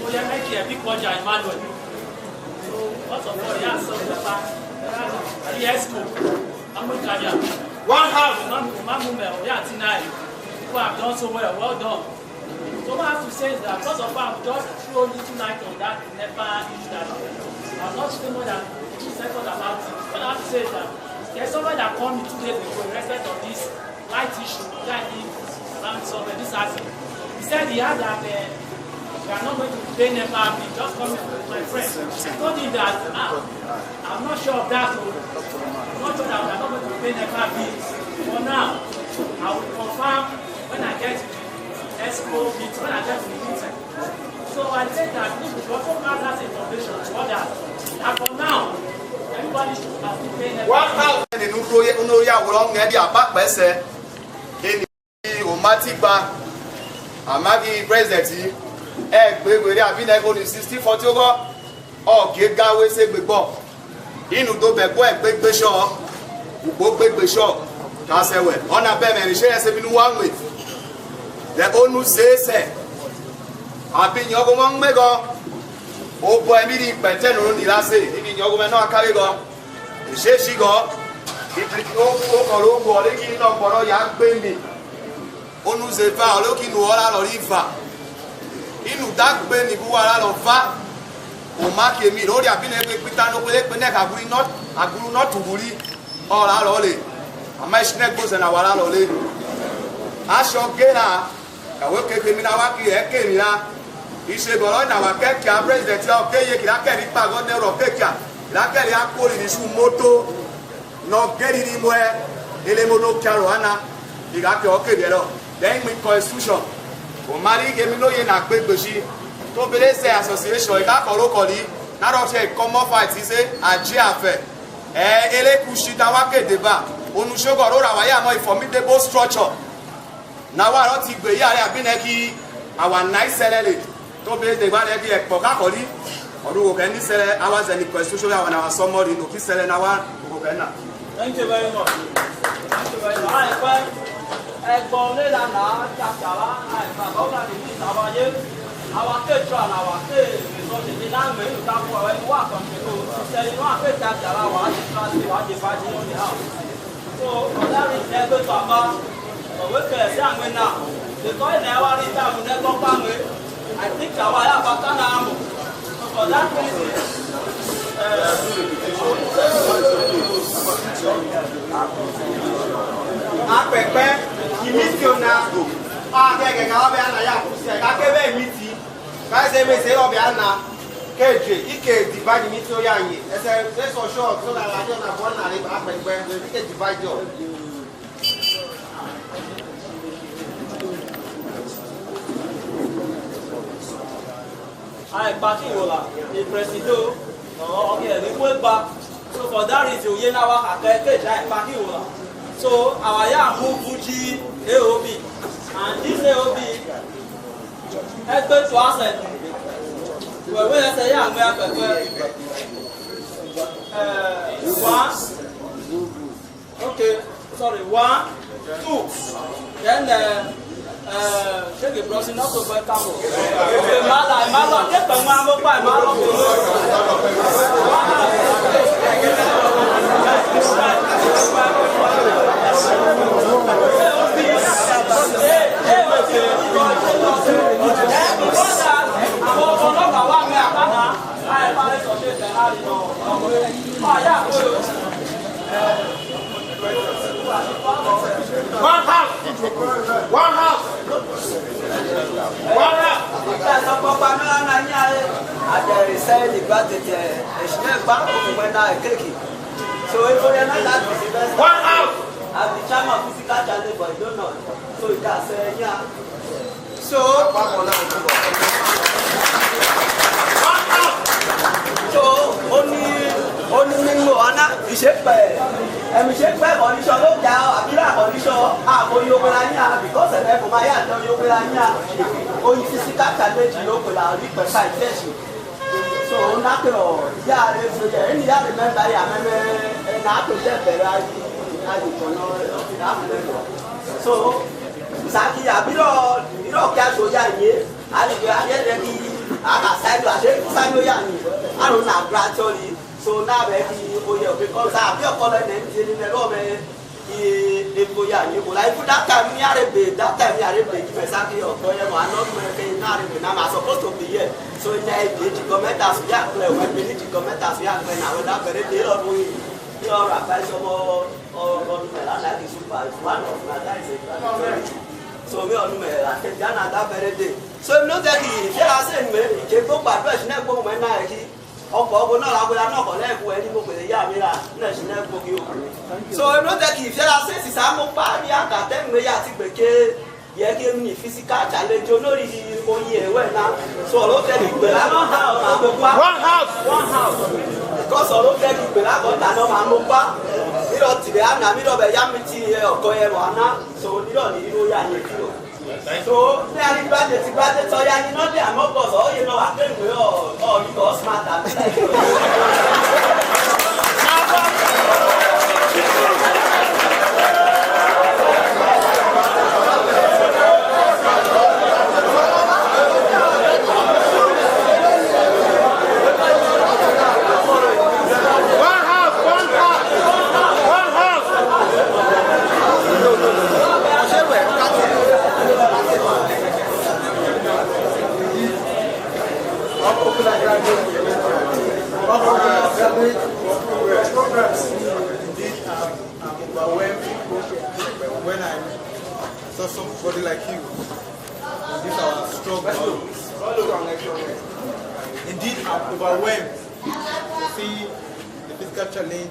We are making a big project in Manuel. So, lots of money, yes, so the back. Yes, one half, people have done so well done. So what I have to say is that because of that, just throw little light on that, never issue that. I'm not sure more than 2 seconds about it. What I have to say is that there's somebody that called me 2 days ago in respect of this light issue that he around somewhere, this accident. He said he had that we are not going to pay NEPA bill, just coming with my friend. I told him that I'm not sure of that. I'm not sure that we are not going to pay NEPA bills. For now, I will confirm when I get to the ESCO meeting, when I get to the meeting. So I said that this will also pass that information to others. And for now, everybody should have to pay NEPA. One house in Unoya will get the back person in the Omatigba. Amagi president. Gbegbe àbí nẹ́gbọ́n ní 60-40 ọgọ́ ọ̀gẹ́ gáwé ségbègbọ́ inú tó bẹ̀gbọ́ ẹ̀gbẹ́gbẹ́ ṣọ́ òpó gbégbé ṣọ́ kásẹ̀wẹ̀ ọ̀nà bẹ́ẹ̀mẹ̀ ní ṣe ẹsẹ̀ bínú wá ń wè lẹ́ onú ṣeéṣẹ̀ àbí ìyọ́gbọ́n mọ́ ń mẹ́gọ́ ó bọ́ ẹ̀mí ní pẹ̀tẹ́nù ní lásè níbi ìyọ́gbọ́n náà kárí gọ́ ìṣeéṣí gọ́ ó kọ̀ ló gbọ́ lé kí náà gbọ́dọ̀ yà ń gbé mi onú ṣe fà olókìnnú ọ̀là lọ́rí fà inú dágbé ní buwara lọ fa òmákèmí lórí àbínẹ́gbẹ́ pítánókòlé pé nẹ́ẹ̀kà àgúrú náà tùbúrí ọ̀rá lọ́lẹ̀ àmọ́ ìṣínẹ́ gbóṣẹ̀ náà wàrà lọ́lẹ̀ aṣọ gẹ́nà kàwé kékeré mi náà wá kiri ẹ̀ kéèmí náà ìṣègbọ̀rọ̀ ìnáwó kẹ́kẹ́ president yà ọ̀kẹ́yẹ kìlákẹ́rì pàgọ́ nẹ́rọ̀ kẹ́kẹ́ kìlákẹ́rì akóri ní sùn mọ́tò nọ gẹ́rì ní mọ́ ẹ elemono kíarò hánà ìgbàkẹ́ ọ̀kẹ́dẹ̀ lọ lẹ́yìn mi constitution òmàlí gèmi lóye nà pé gbèsè tó bẹ̀rẹ̀ sẹ́ association ìkákọ̀ọ́lọ́kọ̀lì náà ṣe common fight ṣe àjẹ́ àfẹ́ elékùsì táwákèdè bá onùṣogọ̀ rọra wáyé àmọ́ formidable structure náà wà lọ́ọ́ ti gbé yàrá àbínẹ́kì our nice salary to be the one that you poka kori oru go ni sele our zeni constitution our na somebody no ki sele na wa go na. Thank you very much. Thank you very much. Ai pa gbon le la na ja ja la ai pa ko la ni ta ba ye awa ke tra na wa ke so ni na me ta ko wa ni wa kan ko se ni wa ke ja ja la wa ni tra si wa de ba ji ni ha. So that is never to aba we ke se anwe na because na wa ri ta mu ne ko pa me I think our Bakana for that reason. Apepe, imitiona, agege gabe ana ya kusia, gakebe imiti. Kaise me se obi ana keje, ike divide imiti oyanyi. Ese so short so that la jona bona ri apepe, ike divide yo. I parking wola the presido okay the way back so for that reason we now have to parking wola so our ya move Fuji AOB and this AOB expect to asset we say ya me one okay sorry 1 2 then ṣé kì í bọ́ sí náà tó fẹ́ káwọ̀ òkè má lọ jẹ́ pẹ̀lú àwọn ọmọ má lọ kò lọ. Àwọn ọlọ́pàá wà ní àpáta láì parí sọ̀ṣẹ́ tẹ̀ láti lọ ọ̀yà àkóyò. One house. One house. One house. So if you are not that visible, One house. as the chairman of physical challenge, but you don't know. So you can say, yeah. So, only minimum ana ìṣèpẹ ìṣèpẹ condition ló jà àbílà condition àbò yókèlányà because ẹ̀rẹ́ kò máa yà àjọ yókèlányà oyin physical challenge yókèlá onípẹ̀ fàìtẹ́sì so nàkìlọ̀ yà rẹ̀ fúnjẹ ẹni yà rẹ̀ mẹ́ta yà mẹ́mẹ́ ẹ̀nà àtòjẹ́ bẹ̀rẹ̀ àjùkọ̀nà ọ̀fìnà àmúlẹ̀lọ̀ so sàkì àbílọ̀ kí a so yà yé àlejò ayẹyẹ kí àkàsáyò àṣẹ́kùsáyò yà ní àrùn náà gradually. So now we because I feel calling them in the room if we are you like that time we are a bit that time we are a bit exactly or I'm not I'm supposed to be here. So in the commenters we are when we need to commenters we are when I will have very deal of we are a person or like the super one of my guys. So we are that very day. So not that he said me he go by person never when I ọkọ̀ ọgbọ̀n náà lágbèrè náà kọ̀ lẹ́ẹ̀kọ́ ẹni mo pèlè yá mi rà náà ṣe náà gbòógì o. So ló jẹ́ kí ìfẹ́ la ṣe sísá mo pa ní àkàtẹ́mìwé yà ti gbèké yẹ kí ní physical challenge olórí oyin ẹ̀wẹ̀ náà so ló jẹ́ kí ìgbèlá náà hàn ọ̀nà àmọ́pá. One house. Because ló jẹ́ kí ìgbèlá kan tà náà máa mọ́pá nírọ̀ tìrẹ̀ àná nírọ̀ bẹ̀ yá mi ti ọkọ̀ yẹn wà ná so nírọ̀ ní irú yà yẹn kúrò. So ní àrígbájẹ ti gbájẹ tọ́ ya ní nọ́ọ̀dẹ̀ àmọ́ pọ̀ sọ ó yẹ náà wà pé ìwé ọ̀ọ́yìnbó smart àbí when I saw somebody like you in this our struggle Indeed, I'm overwhelmed to see the physical challenge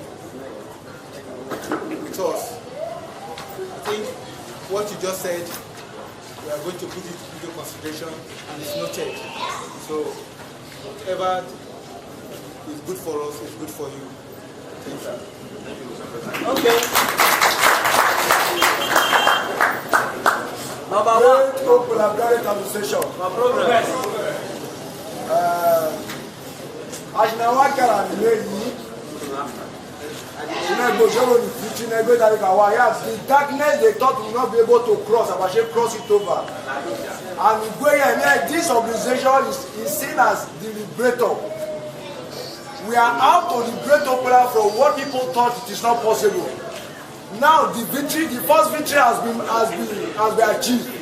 with us. I think what you just said, we are going to put it into consideration and it's noted. So whatever is good for us is good for you. Thank you. Okay. Number one. Collaborate conversation. My progress. Ajinawakara ni leyi. The darkness they thought we will not be able to cross, I should cross it over. And this organization is seen as the liberator. We are out to liberate Okpella from what people thought it is not possible. Now the victory, the first victory has been achieved.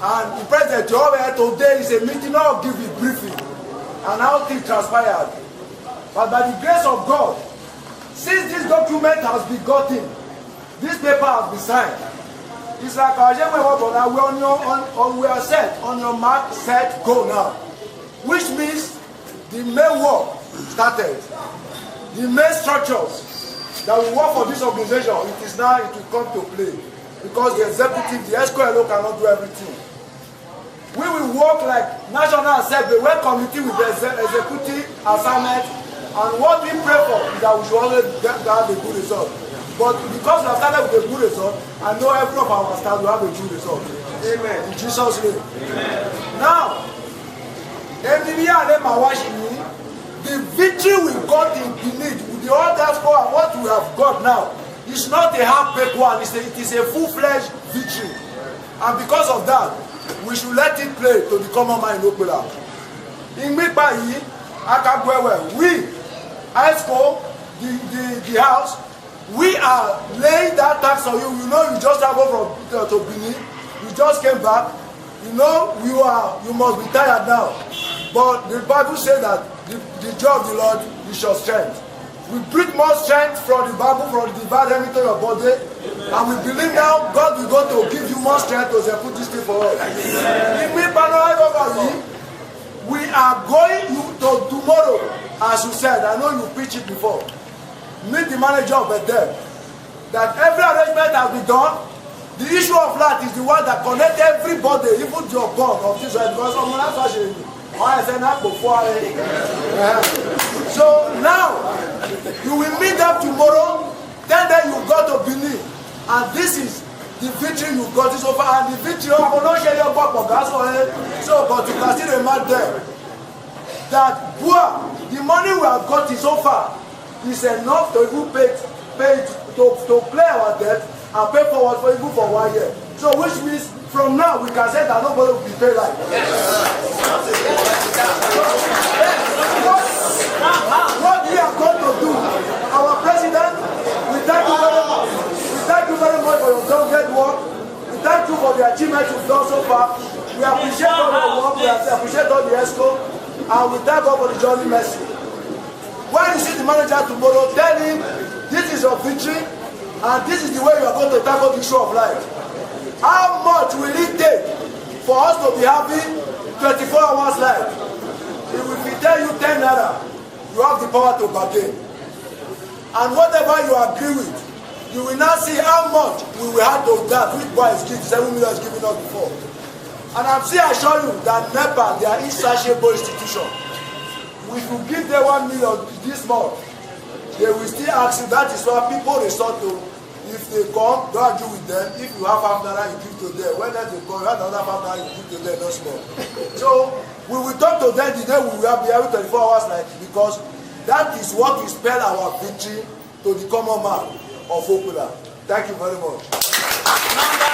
And the president today is a meeting, now give a briefing and how things transpired. But by the grace of God, since this document has been gotten, this paper has been signed. It's like we are set on your mark, set, go now. Which means the main work started. The main structures that will work for this organization, it will come to play. Because the executive, the ESCO cannot do everything. We will work like National Assembly, where committee with the executive assignment, and what we pray for is that we should always have a good result. But because we have started with a good result, I know every of our staff will have a good result. Amen. In Jesus' name. Amen. Now, the victory we got in Benin with the other score and what we have got now is not a half-baked one, it is a full-fledged victory. And because of that, we should let it play to the common man in Okpella. In Mikbayi, Akagwewe, we, ESCO, the house, we are laying that tax on you. You know, you just have over to Benin. You just came back. You know, you must be tired now. But the Bible says that the joy of the Lord is your strength. We breathe more strength from the Bible, from the divine into your body. And we believe now God will go to give you more strength to put this thing for us. We are going to tomorrow, as you said, I know you preached it before. Meet the manager of Bethel. That every arrangement has been done. The issue of light is the one that connects everybody, even your God of this world. Because someone else actually. So now you will meet them tomorrow. Then you go to Benin, and this is the victory you got so far. And the victory of so, but you can still remind them that the money we have got so far is enough to even pay to clear our debt and pay forward for even for 1 year. So which means from now we can say that nobody will be paid like what we are going to do, our president, we thank you very much. We thank you very much for your great work. We thank you for the achievement you've done so far. We appreciate all your work, we appreciate all the ESCO, and we thank God for the journey mercy. When you see the manager tomorrow, tell him this is your victory and this is the way you are going to tackle the issue of life. How much will it take for us to be having 24 hours life? If we tell you 10 naira, you have the power to bargain. And whatever you agree with, you will now see how much we will have to that which boy is giving, 7 million is giving us before. And I'm still assuring you that NEPA, they are insatiable institution. If you give them 1 million this month, they will still ask you. That is why people resort to. If they come, don't argue with them. If you have half naira, you give to them. When they come, you have another half naira, you give to them, no small. So we will talk to them the day we will be having 24 hours like because that is what will spell our victory to the common man of Okpella. Thank you very much. Number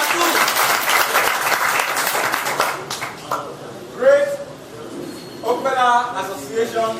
2. Great Okpella Association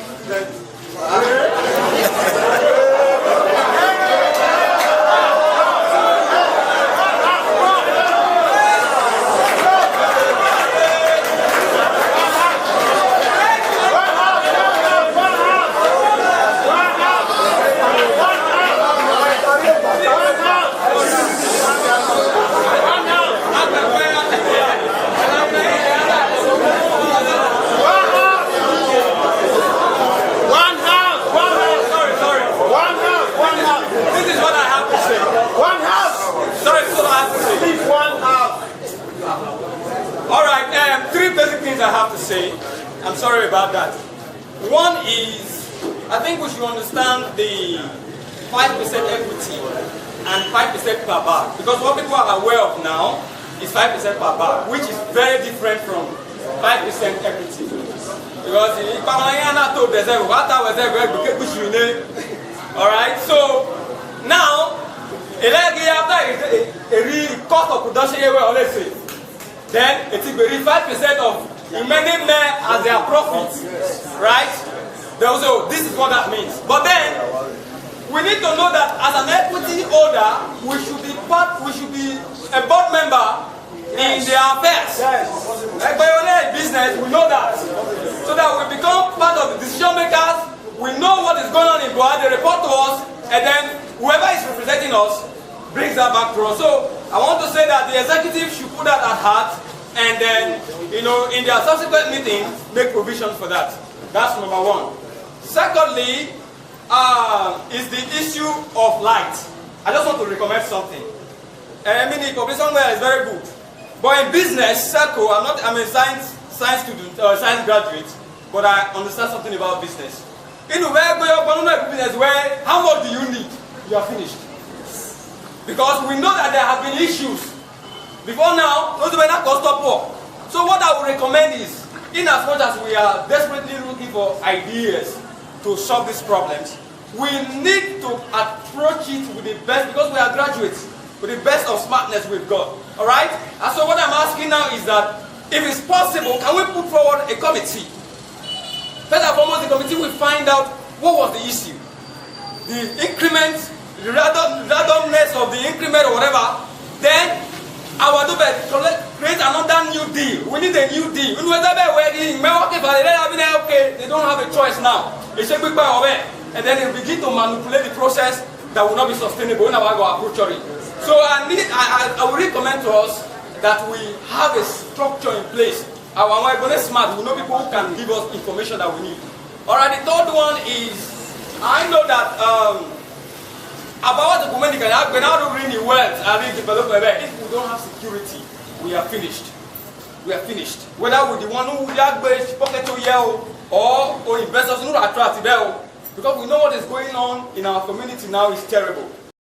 I'm sorry about that. One is, I think we should understand the 5% equity and 5% per bar. Because what people are aware of now is 5% per bar, which is very different from 5% equity. Because alright, so now a cost of production then it will be 5% of remaining there as their profit, right? Also, this is what that means. But then we need to know that as an equity holder, we should be a board member in their affairs. Like by your business, we know that. So that we become part of the decision makers, we know what is going on in Boa, they report to us, and then whoever is representing us brings that back to us. So I want to say that the executive should put that at heart, and then, in their subsequent meeting, make provisions for that. That's number one. Secondly, is the issue of light. I just want to recommend something. I mean, the publication is very good. But in business circle, I'm a science student or science graduate, but I understand something about business. In a business where how much do you need? You are finished. Because we know that there have been issues. Before now, those were not cost of war. So what I would recommend is, in as much as we are desperately looking for ideas to solve these problems, we need to approach it with the best, because we are graduates, with the best of smartness we've got. Alright? And so what I'm asking now is that, if it's possible, can we put forward a committee? First and foremost, the committee will find out what was the issue. The increment, the randomness of the increment or whatever, then our do create another new deal. We need a new deal. They don't have a choice now. And then they begin to manipulate the process that will not be sustainable in our approach. So I would recommend to us that we have a structure in place. Our smart, we know people who can give us information that we need. Alright, the third one is, I know that about the community, we're not really wealth and development. If we don't have security, we are finished. We are finished. Whether with the one who pocket to yell or investors who are attractive, because we know what is going on in our community now is terrible.